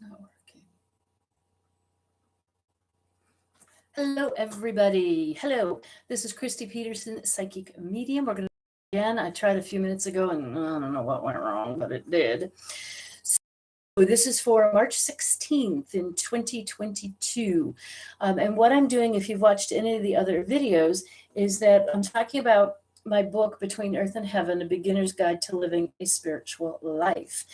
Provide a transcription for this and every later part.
Not working. Hello, everybody. Hello. This is Christy Peterson, Psychic Medium. We're going to again. I tried a few minutes ago and I don't know what went wrong, but it did. So this is for March 16th in 2022. And what I'm doing, if you've watched any of the other videos, is that I'm talking about my book, Between Earth and Heaven, A Beginner's Guide to Living a Spiritual Life.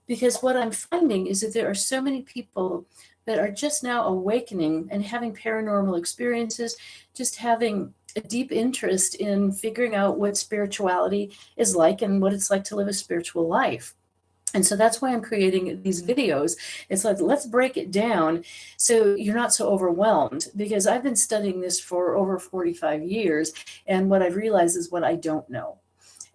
Because what I'm finding is that there are so many people that are just now awakening and having paranormal experiences, just having a deep interest in figuring out what spirituality is like and what it's like to live a spiritual life. And so that's why I'm creating these videos. It's like, let's break it down so you're not so overwhelmed, because I've been studying this for over 45 years. And what I've realized is what I don't know.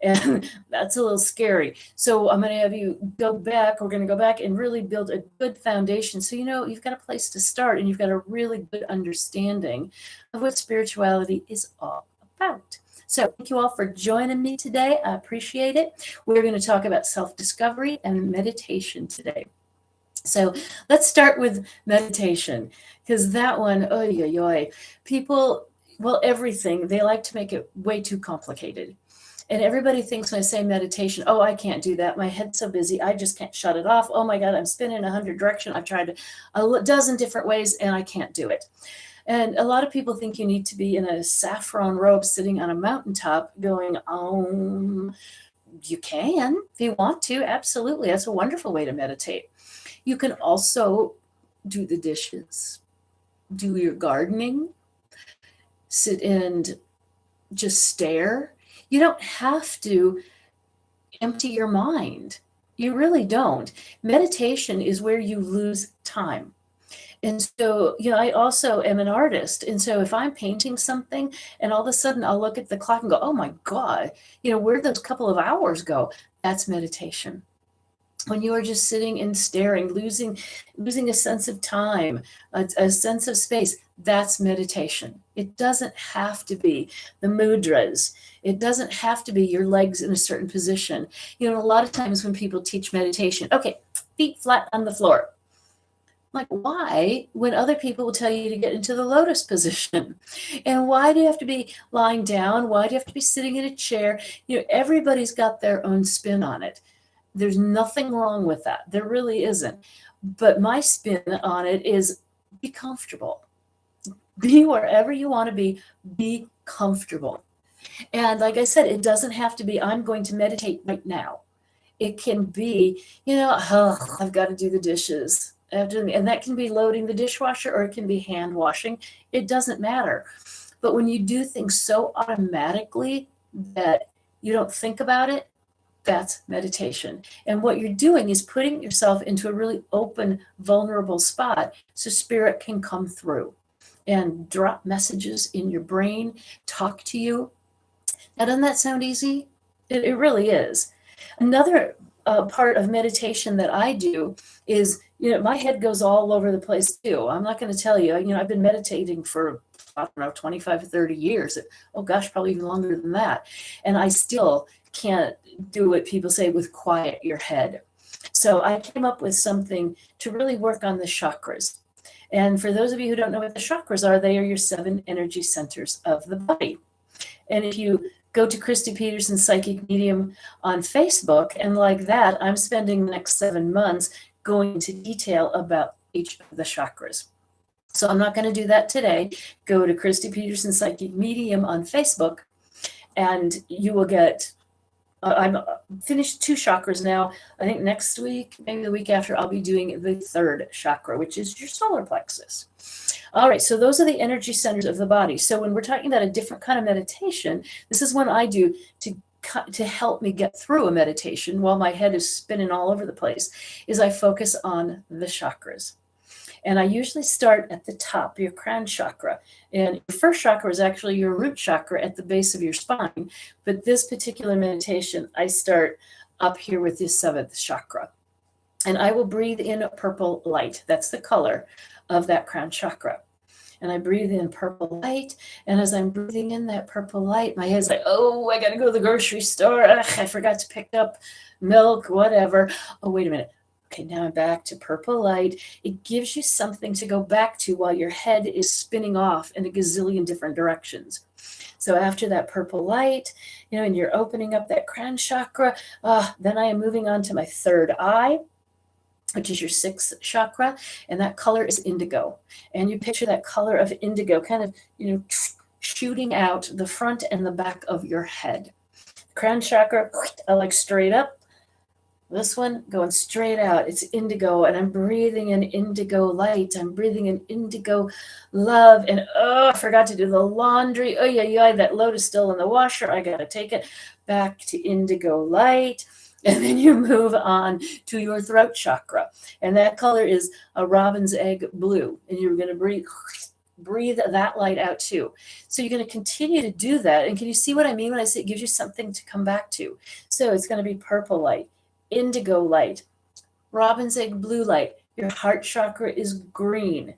And that's a little scary. So I'm going to have you go back. We're going to go back and really build a good foundation. So, you've got a place to start and you've got a really good understanding of what spirituality is all about. So thank you all for joining me today. I appreciate it. We're going to talk about self-discovery and meditation today. So let's start with meditation, because that one, people, everything, they like to make it way too complicated. And everybody thinks when I say meditation, oh, I can't do that. My head's so busy. I just can't shut it off. Oh my God, I'm spinning 100 directions. I've tried a dozen different ways and I can't do it. And a lot of people think you need to be in a saffron robe sitting on a mountaintop going, you can if you want to. Absolutely. That's a wonderful way to meditate. You can also do the dishes, do your gardening, sit and just stare. You don't have to empty your mind. You really don't. Meditation is where you lose time. And so, I also am an artist. And so if I'm painting something and all of a sudden I'll look at the clock and go, oh my God, where'd those couple of hours go? That's meditation. When you are just sitting and staring, losing a sense of time, a sense of space, that's meditation. It doesn't have to be the mudras. It doesn't have to be your legs in a certain position. A lot of times when people teach meditation, okay, feet flat on the floor. Like, why, when other people will tell you to get into the lotus position? And why do you have to be lying down? Why do you have to be sitting in a chair? Everybody's got their own spin on it. There's nothing wrong with that. There really isn't. But my spin on it is be comfortable. Be wherever you want to be comfortable. And like I said, it doesn't have to be, I'm going to meditate right now. It can be, I've got to do the dishes. And that can be loading the dishwasher or it can be hand washing. It doesn't matter. But when you do things so automatically that you don't think about it, that's meditation. And what you're doing is putting yourself into a really open, vulnerable spot so spirit can come through and drop messages in your brain, talk to you. Now, doesn't that sound easy? It really is. Another part of meditation that I do is, my head goes all over the place too. I'm not going to tell you, I've been meditating for, 25 or 30 years. Oh gosh, probably even longer than that. And I still can't do what people say with quiet your head. So I came up with something to really work on the chakras. And for those of you who don't know what the chakras are, they are your 7 energy centers of the body. And if you go to Christy Peterson Psychic Medium on Facebook, and like that, I'm spending the next 7 months going into detail about each of the chakras. So I'm not going to do that today. Go to Christy Peterson Psychic Medium on Facebook, and you will get, I'm finished 2 chakras now. I think next week, maybe the week after, I'll be doing the 3rd chakra, which is your solar plexus. All right, so those are the energy centers of the body. So when we're talking about a different kind of meditation, this is one I do to help me get through a meditation while my head is spinning all over the place, is I focus on the chakras. And I usually start at the top, your crown chakra. And your first chakra is actually your root chakra at the base of your spine. But this particular meditation, I start up here with the 7th chakra. And I will breathe in purple light. That's the color of that crown chakra. And I breathe in purple light. And as I'm breathing in that purple light, my head's like, oh, I got to go to the grocery store. Ugh, I forgot to pick up milk, whatever. Oh, wait a minute. Okay, now I'm back to purple light. It gives you something to go back to while your head is spinning off in a gazillion different directions. So after that purple light, and you're opening up that crown chakra, then I am moving on to my third eye, which is your sixth chakra, and that color is indigo. And you picture that color of indigo kind of, shooting out the front and the back of your head. Crown chakra, I like straight up. This one going straight out. It's indigo, and I'm breathing in indigo light. I'm breathing in indigo love. And I forgot to do the laundry. Oh, yeah, that load is still in the washer. I got to take it back to indigo light. And then you move on to your throat chakra. And that color is a robin's egg blue. And you're going to breathe that light out too. So you're going to continue to do that. And can you see what I mean when I say it gives you something to come back to? So it's going to be purple light, indigo light, robin's egg blue light. Your heart chakra is green.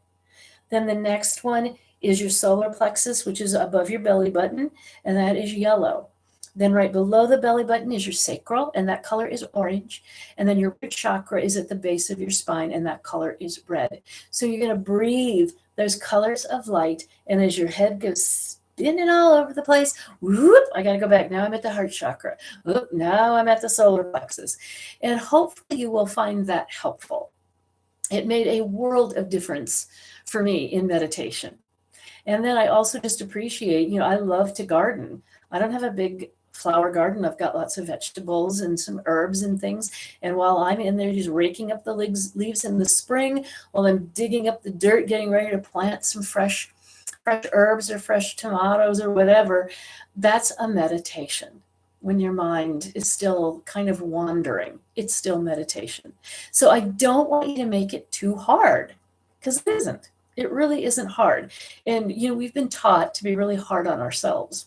Then the next one is your solar plexus, which is above your belly button, and that is yellow. Then right below the belly button is your sacral, and that color is orange. And then your root chakra is at the base of your spine, and that color is red. So you're going to breathe those colors of light, and as your head goes spinning all over the place, whoop, I got to go back. Now I'm at the heart chakra. Whoop, now I'm at the solar plexus. And hopefully you will find that helpful. It made a world of difference for me in meditation. And then I also just appreciate, I love to garden. I don't have a big flower garden. I've got lots of vegetables and some herbs and things. And while I'm in there just raking up the leaves in the spring, while I'm digging up the dirt, getting ready to plant some fresh herbs or fresh tomatoes or whatever, that's a meditation. When your mind is still kind of wandering, it's still meditation. So I don't want you to make it too hard, because it isn't. It really isn't hard. And, we've been taught to be really hard on ourselves.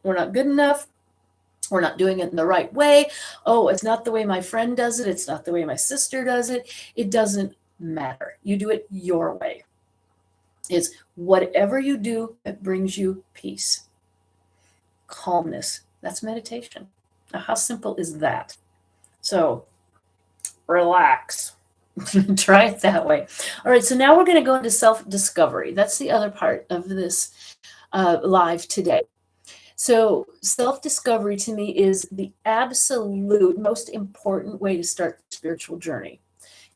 We're not good enough. We're not doing it in the right way. Oh, it's not the way my friend does it. It's not the way my sister does it. It doesn't matter. You do it your way. It's whatever you do that brings you peace, calmness. That's meditation. Now, how simple is that? So relax. Try it that way. All right, so now we're going to go into self-discovery. That's the other part of this live today. So self-discovery to me is the absolute most important way to start the spiritual journey.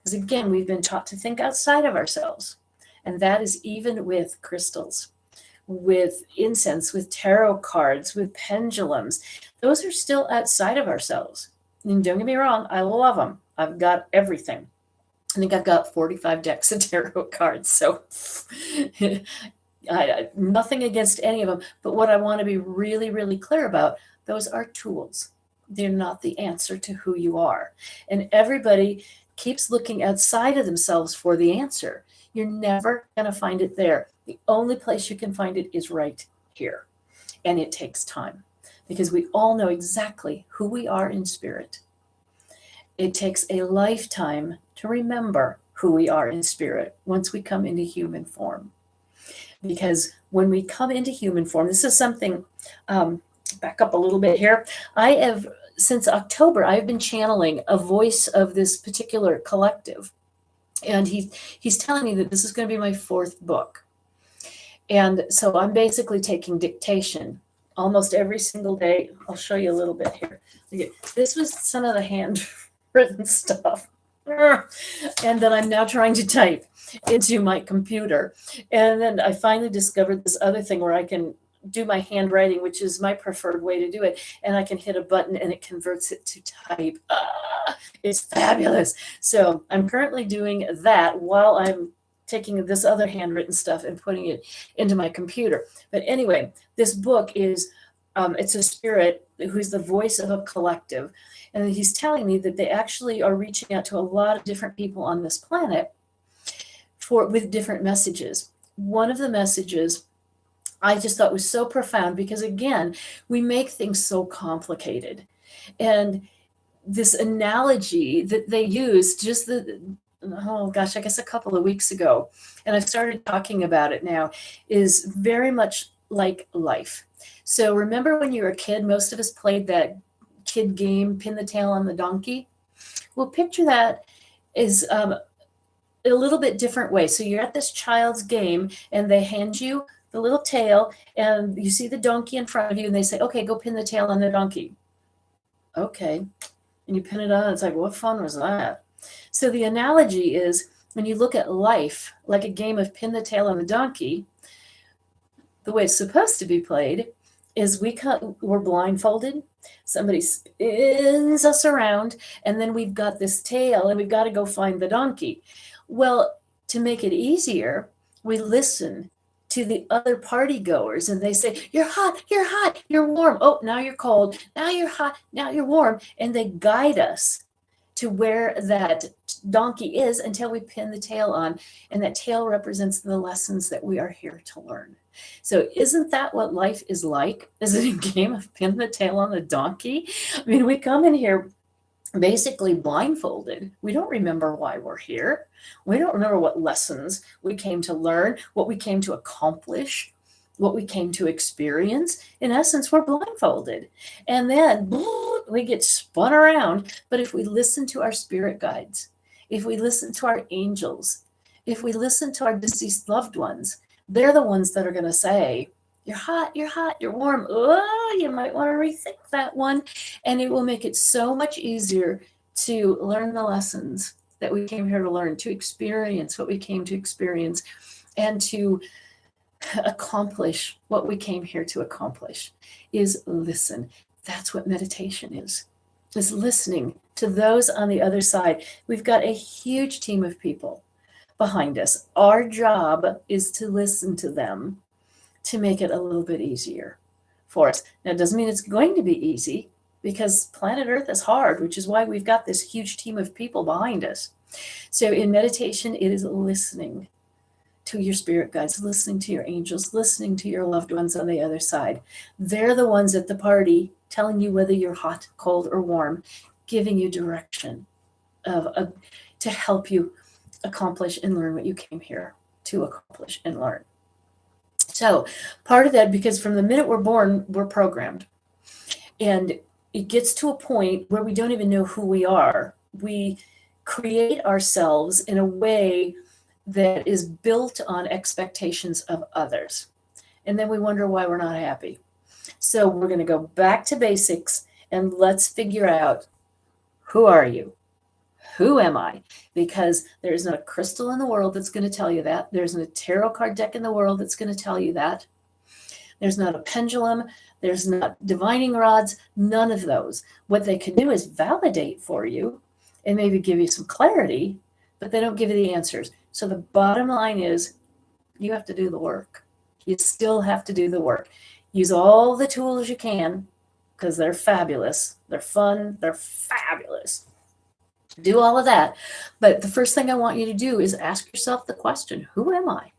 Because again, we've been taught to think outside of ourselves. And that is even with crystals, with incense, with tarot cards, with pendulums. Those are still outside of ourselves. And don't get me wrong, I love them. I've got everything. I think I've got 45 decks of tarot cards. So nothing against any of them. But what I want to be really, really clear about, those are tools. They're not the answer to who you are. And everybody keeps looking outside of themselves for the answer. You're never going to find it there. The only place you can find it is right here. And it takes time, because we all know exactly who we are in spirit. It takes a lifetime to remember who we are in spirit once we come into human form. Because when we come into human form, this is something, back up a little bit here. Since October, I've been channeling a voice of this particular collective. And he's telling me that this is going to be my fourth book. And so I'm basically taking dictation almost every single day. I'll show you a little bit here. This was some of the handwritten stuff. And then I'm now trying to type into my computer. And then I finally discovered this other thing where I can do my handwriting, which is my preferred way to do it. And I can hit a button and it converts it to type. It's fabulous. So I'm currently doing that while I'm taking this other handwritten stuff and putting it into my computer. But anyway, this book is, it's a spirit who's the voice of a collective. And he's telling me that they actually are reaching out to a lot of different people on this planet with different messages. One of the messages I just thought was so profound, because again, we make things so complicated. And this analogy that they used just I guess a couple of weeks ago, and I've started talking about it now, is very much like life. So remember when you were a kid, most of us played that kid game, Pin the Tail on the Donkey? Well, picture that is a little bit different way. So you're at this child's game and they hand you the little tail and you see the donkey in front of you and they say, okay, go pin the tail on the donkey. Okay. And you pin it on. It's like, what fun was that? So the analogy is when you look at life like a game of pin the tail on the donkey, the way it's supposed to be played is we're blindfolded. Somebody spins us around, and then we've got this tail, and we've got to go find the donkey. Well, to make it easier, we listen to the other party goers, and they say, you're hot, you're warm. Oh, now you're cold. Now you're hot, now you're warm. And they guide us to where that donkey is until we pin the tail on. And that tail represents the lessons that we are here to learn. So isn't that what life is like? Is it a game of pin the tail on the donkey? I mean, we come in here basically blindfolded. We don't remember why we're here. We don't remember what lessons we came to learn, what we came to accomplish, what we came to experience. In essence, we're blindfolded. And then we get spun around. But if we listen to our spirit guides, if we listen to our angels, if we listen to our deceased loved ones, they're the ones that are going to say, you're hot, you're warm. Oh, you might want to rethink that one. And it will make it so much easier to learn the lessons that we came here to learn, to experience what we came to experience, and to accomplish what we came here to accomplish, is listen. That's what meditation is listening to those on the other side. We've got a huge team of people behind us. Our job is to listen to them to make it a little bit easier for us. Now, it doesn't mean it's going to be easy, because planet Earth is hard, which is why we've got this huge team of people behind us. So in meditation, it is listening to your spirit guides, listening to your angels, listening to your loved ones on the other side. They're the ones at the party telling you whether you're hot, cold, or warm, giving you direction to help you accomplish and learn what you came here to accomplish and learn. So part of that, because from the minute we're born, we're programmed. And it gets to a point where we don't even know who we are. We create ourselves in a way that is built on expectations of others. And then we wonder why we're not happy. So we're going to go back to basics and let's figure out, who are you? Who am I? Because there is not a crystal in the world that's going to tell you that. There's not a tarot card deck in the world that's going to tell you that. There's not a pendulum. There's not divining rods. None of those. What they can do is validate for you and maybe give you some clarity, but they don't give you the answers. So the bottom line is, you have to do the work. You still have to do the work. Use all the tools you can, because they're fabulous. They're fun. They're fabulous. Do all of that. But the first thing I want you to do is ask yourself the question, who am I?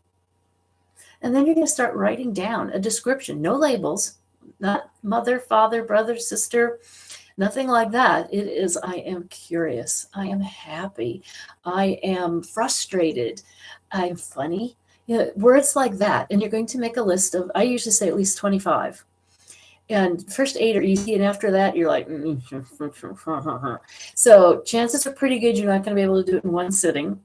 And then you're going to start writing down a description. No labels, not mother, father, brother, sister, nothing like that. It is, I am curious. I am happy. I am frustrated. I'm funny. Words like that. And you're going to make a list of, I usually say at least 25. And first 8 are easy, and after that, you're like, so chances are pretty good you're not going to be able to do it in one sitting.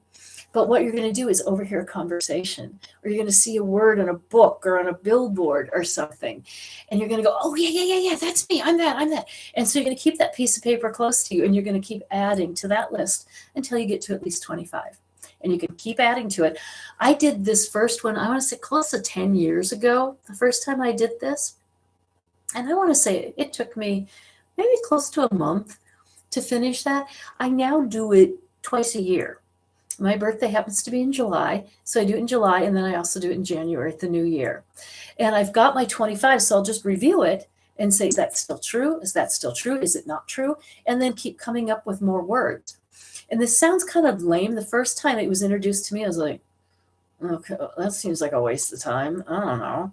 But what you're going to do is overhear a conversation, or you're going to see a word in a book or on a billboard or something. And you're going to go, oh, yeah, that's me. I'm that. And so you're going to keep that piece of paper close to you, and you're going to keep adding to that list until you get to at least 25. And you can keep adding to it. I did this first one, I want to say close to 10 years ago, the first time I did this. And I want to say it took me maybe close to a month to finish that. I now do it twice a year. My birthday happens to be in July, so I do it in July, and then I also do it in January at the new year. And I've got my 25, so I'll just review it and say, is that still true? Is that still true? Is it not true? And then keep coming up with more words. And this sounds kind of lame. The first time it was introduced to me, I was like, okay, that seems like a waste of time. I don't know.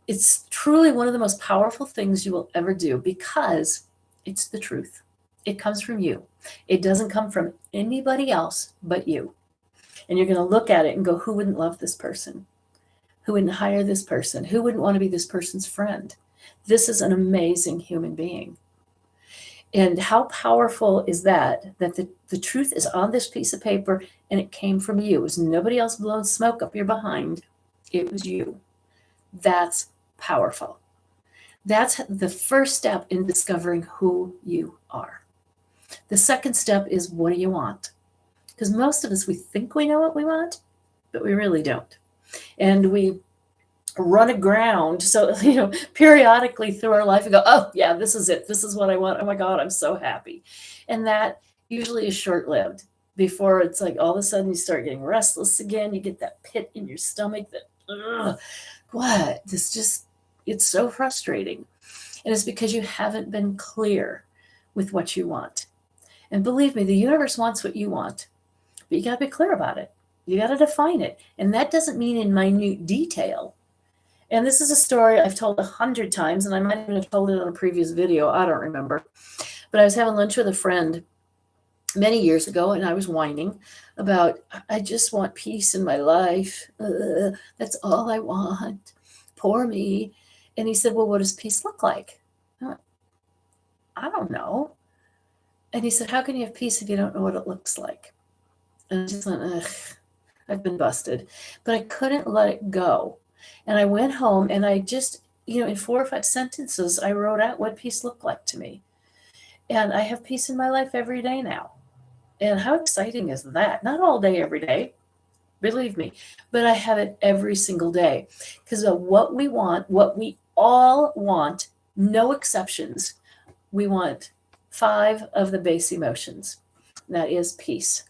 It's truly one of the most powerful things you will ever do, because it's the truth. It comes from you. It doesn't come from anybody else but you. And you're going to look at it and go, who wouldn't love this person? Who wouldn't hire this person? Who wouldn't want to be this person's friend? This is an amazing human being. And how powerful is that? That the truth is on this piece of paper and it came from you. It was nobody else blowing smoke up your behind. It was you. That's powerful. That's the first step in discovering who you are. The second step is, what do you want? Because most of us, we think we know what we want, but we really don't. And we run aground. So, periodically through our life, we go, oh, yeah, this is it. This is what I want. Oh my God, I'm so happy. And that usually is short lived before it's like all of a sudden you start getting restless again. You get that pit in your stomach that, ugh, what? It's so frustrating. And it's because you haven't been clear with what you want. And believe me, the universe wants what you want, but you got to be clear about it. You got to define it. And that doesn't mean in minute detail. And this is a story I've told 100 times, and I might even have told it on a previous video. I don't remember. But I was having lunch with a friend many years ago, and I was whining about, I just want peace in my life. That's all I want. Poor me. And he said, well, what does peace look like? I don't know. And he said, how can you have peace if you don't know what it looks like? And I just went, ugh, I've been busted. But I couldn't let it go. And I went home and I just, in 4 or 5 sentences, I wrote out what peace looked like to me. And I have peace in my life every day now. And how exciting is that? Not all day, every day, believe me, but I have it every single day. Because of what we want, what we all want, no exceptions, we want 5 of the base emotions. That is peace,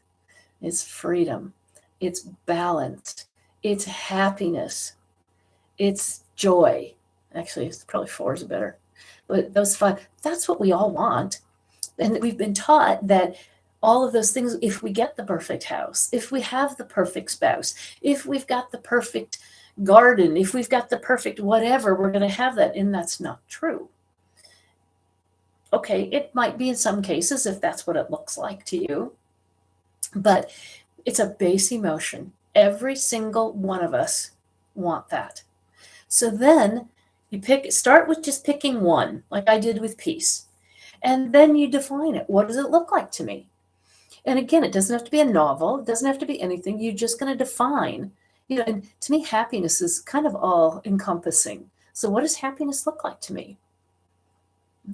it's freedom, it's balance, it's happiness, it's joy. Actually, it's probably 4 is better. But those 5, that's what we all want. And we've been taught that all of those things, if we get the perfect house, if we have the perfect spouse, if we've got the perfect garden, if we've got the perfect whatever, we're going to have that. And that's not true. Okay, it might be in some cases if that's what it looks like to you, but it's a base emotion. Every single one of us want that. So then you start with just picking one, like I did with peace, and then you define it. What does it look like to me? And again, it doesn't have to be a novel. It doesn't have to be anything. You're just going to define, and to me, happiness is kind of all encompassing. So what does happiness look like to me?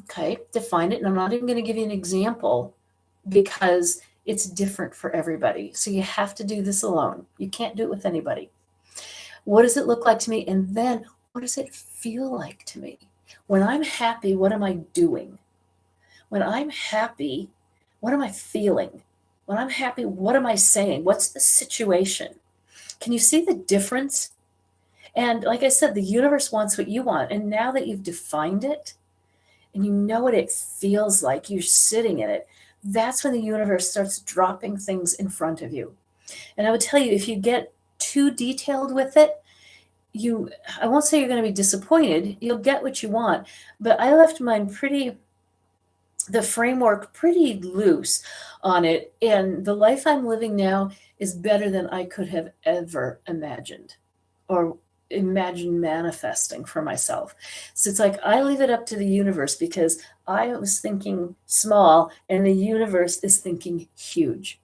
Okay, define it. And I'm not even going to give you an example because it's different for everybody. So you have to do this alone. You can't do it with anybody. What does it look like to me? And then what does it feel like to me? When I'm happy, what am I doing? When I'm happy, what am I feeling? When I'm happy, what am I saying? What's the situation? Can you see the difference? And like I said, the universe wants what you want. And now that you've defined it and you know what it feels like, you're sitting in it, that's when the universe starts dropping things in front of you. And I would tell you, if you get too detailed with it, I won't say you're going to be disappointed. You'll get what you want. But I left mine the framework pretty loose on it. And the life I'm living now is better than I could have ever imagined or imagined manifesting for myself. So it's like I leave it up to the universe because I was thinking small and the universe is thinking huge.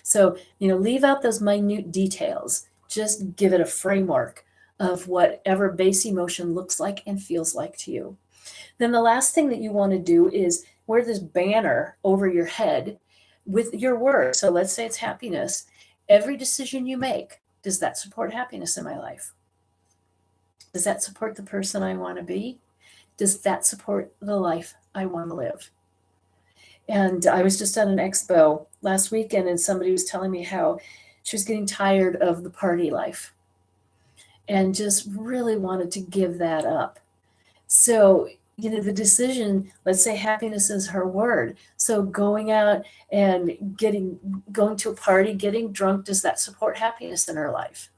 So, leave out those minute details. Just give it a framework of whatever base emotion looks like and feels like to you. Then the last thing that you want to do is wear this banner over your head with your word. So let's say it's happiness. Every decision you make, does that support happiness in my life? Does that support the person I want to be? Does that support the life I want to live? And I was just at an expo last weekend and somebody was telling me how she was getting tired of the party life and just really wanted to give that up. So, the decision, let's say happiness is her word. So going out and going to a party, getting drunk, does that support happiness in her life?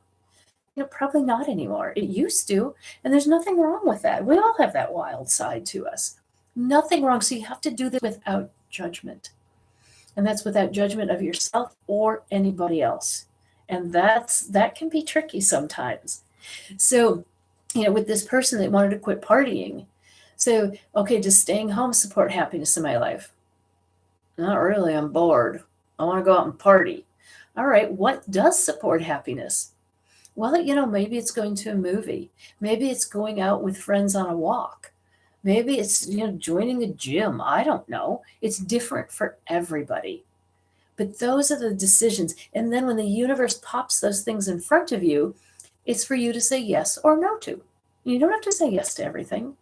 Probably not anymore. It used to, and there's nothing wrong with that. We all have that wild side to us. Nothing wrong. So you have to do this without judgment. And that's without judgment of yourself or anybody else. And that can be tricky sometimes. So, with this person that wanted to quit partying, so, okay, does staying home support happiness in my life? Not really. I'm bored. I want to go out and party. All right. What does support happiness? Well, maybe it's going to a movie. Maybe it's going out with friends on a walk. Maybe it's, joining a gym. I don't know. It's different for everybody. But those are the decisions. And then when the universe pops those things in front of you, it's for you to say yes or no to. You don't have to say yes to everything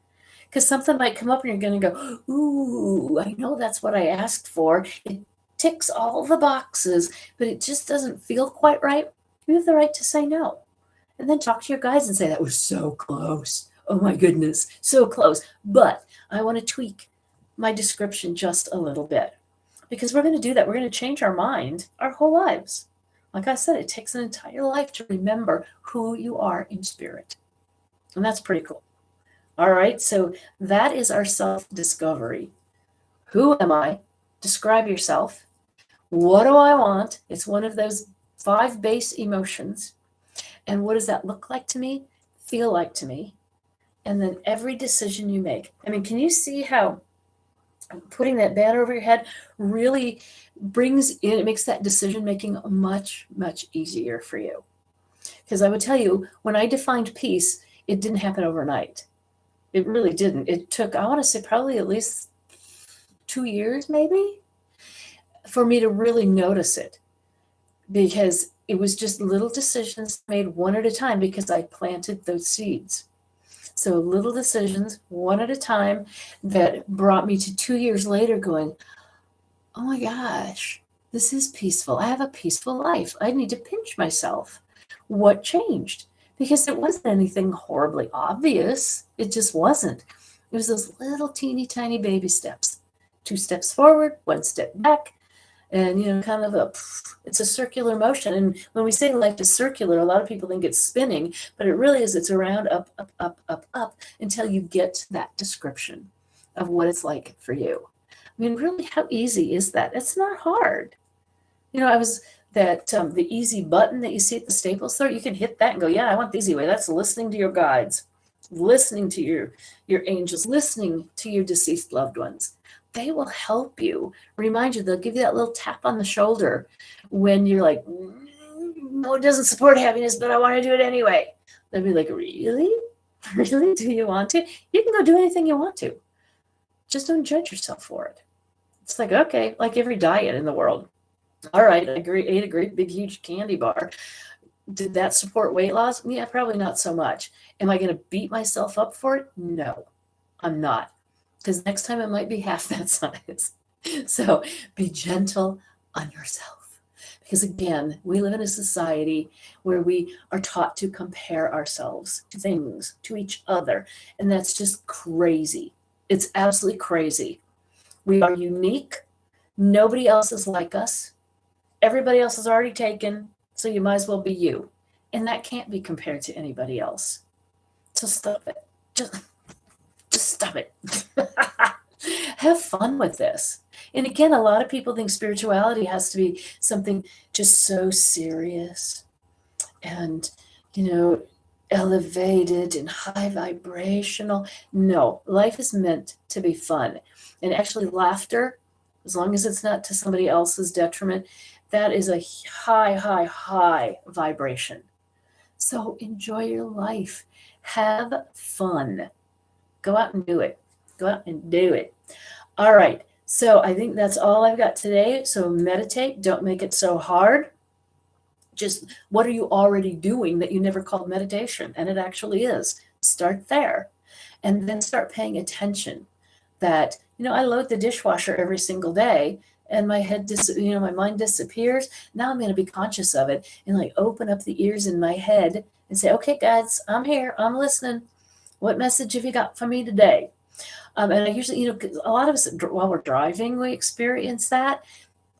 because something might come up and you're going to go, ooh, I know that's what I asked for. It ticks all the boxes, but it just doesn't feel quite right. You have the right to say no. And then talk to your guides and say, that was so close. Oh my goodness, so close. But I want to tweak my description just a little bit because we're going to do that. We're going to change our mind our whole lives. Like I said, it takes an entire life to remember who you are in spirit. And that's pretty cool. All right, so that is our self-discovery. Who am I? Describe yourself. What do I want? It's one of those 5 base emotions. And what does that look like to me? Feel like to me? And then every decision you make. I mean, can you see how putting that banner over your head really brings in, it makes that decision making much, much easier for you. Because I would tell you, when I defined peace, it didn't happen overnight. It really didn't. It took, I want to say, probably at least 2 years, maybe, for me to really notice it. Because it was just little decisions made one at a time because I planted those seeds. So little decisions, one at a time, that brought me to 2 years later going, oh my gosh, this is peaceful. I have a peaceful life. I need to pinch myself. What changed? Because it wasn't anything horribly obvious. It just wasn't. It was those little teeny tiny baby steps. 2 steps forward, 1 step back. And, kind of it's a circular motion. And when we say life is circular, a lot of people think it's spinning, but it really is. It's around up, up, up, up, up until you get that description of what it's like for you. I mean, really, how easy is that? It's not hard. I was that the easy button that you see at the Staples store, you can hit that and go, yeah, I want the easy way. That's listening to your guides, listening to your angels, listening to your deceased loved ones. They will help you, remind you. They'll give you that little tap on the shoulder when you're like, no, it doesn't support happiness, but I want to do it anyway. They'll be like, really? Really? Do you want to? You can go do anything you want to. Just don't judge yourself for it. It's like, okay, like every diet in the world. All right, I ate a great big huge candy bar. Did that support weight loss? Yeah, probably not so much. Am I going to beat myself up for it? No, I'm not. Because next time it might be half that size. So be gentle on yourself. Because again, we live in a society where we are taught to compare ourselves to things, to each other. And that's just crazy. It's absolutely crazy. We are unique. Nobody else is like us. Everybody else is already taken. So you might as well be you. And that can't be compared to anybody else. So stop it. Just stop it. Have fun with this. And again, a lot of people think spirituality has to be something just so serious and, elevated and high vibrational. No, life is meant to be fun. And actually, laughter, as long as it's not to somebody else's detriment, that is a high, high, high vibration. So enjoy your life. Have fun. Go out and do it. Go out and do it. All right. So I think that's all I've got today. So meditate. Don't make it so hard. Just what are you already doing that you never called meditation? And it actually is. Start there. And then start paying attention that, I load the dishwasher every single day and my head, my mind disappears. Now I'm going to be conscious of it and like open up the ears in my head and say, okay, guys, I'm here. I'm listening. What message have you got for me today? And I usually, a lot of us, while we're driving, we experience that.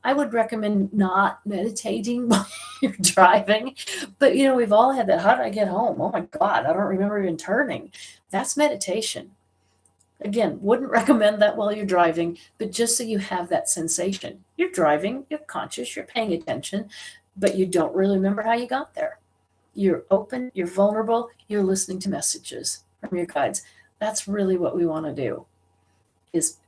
I would recommend not meditating while you're driving. But, we've all had that. How did I get home? Oh, my God, I don't remember even turning. That's meditation. Again, wouldn't recommend that while you're driving, but just so you have that sensation. You're driving, you're conscious, you're paying attention, but you don't really remember how you got there. You're open, you're vulnerable, you're listening to messages from your guides. That's really what we want to do, is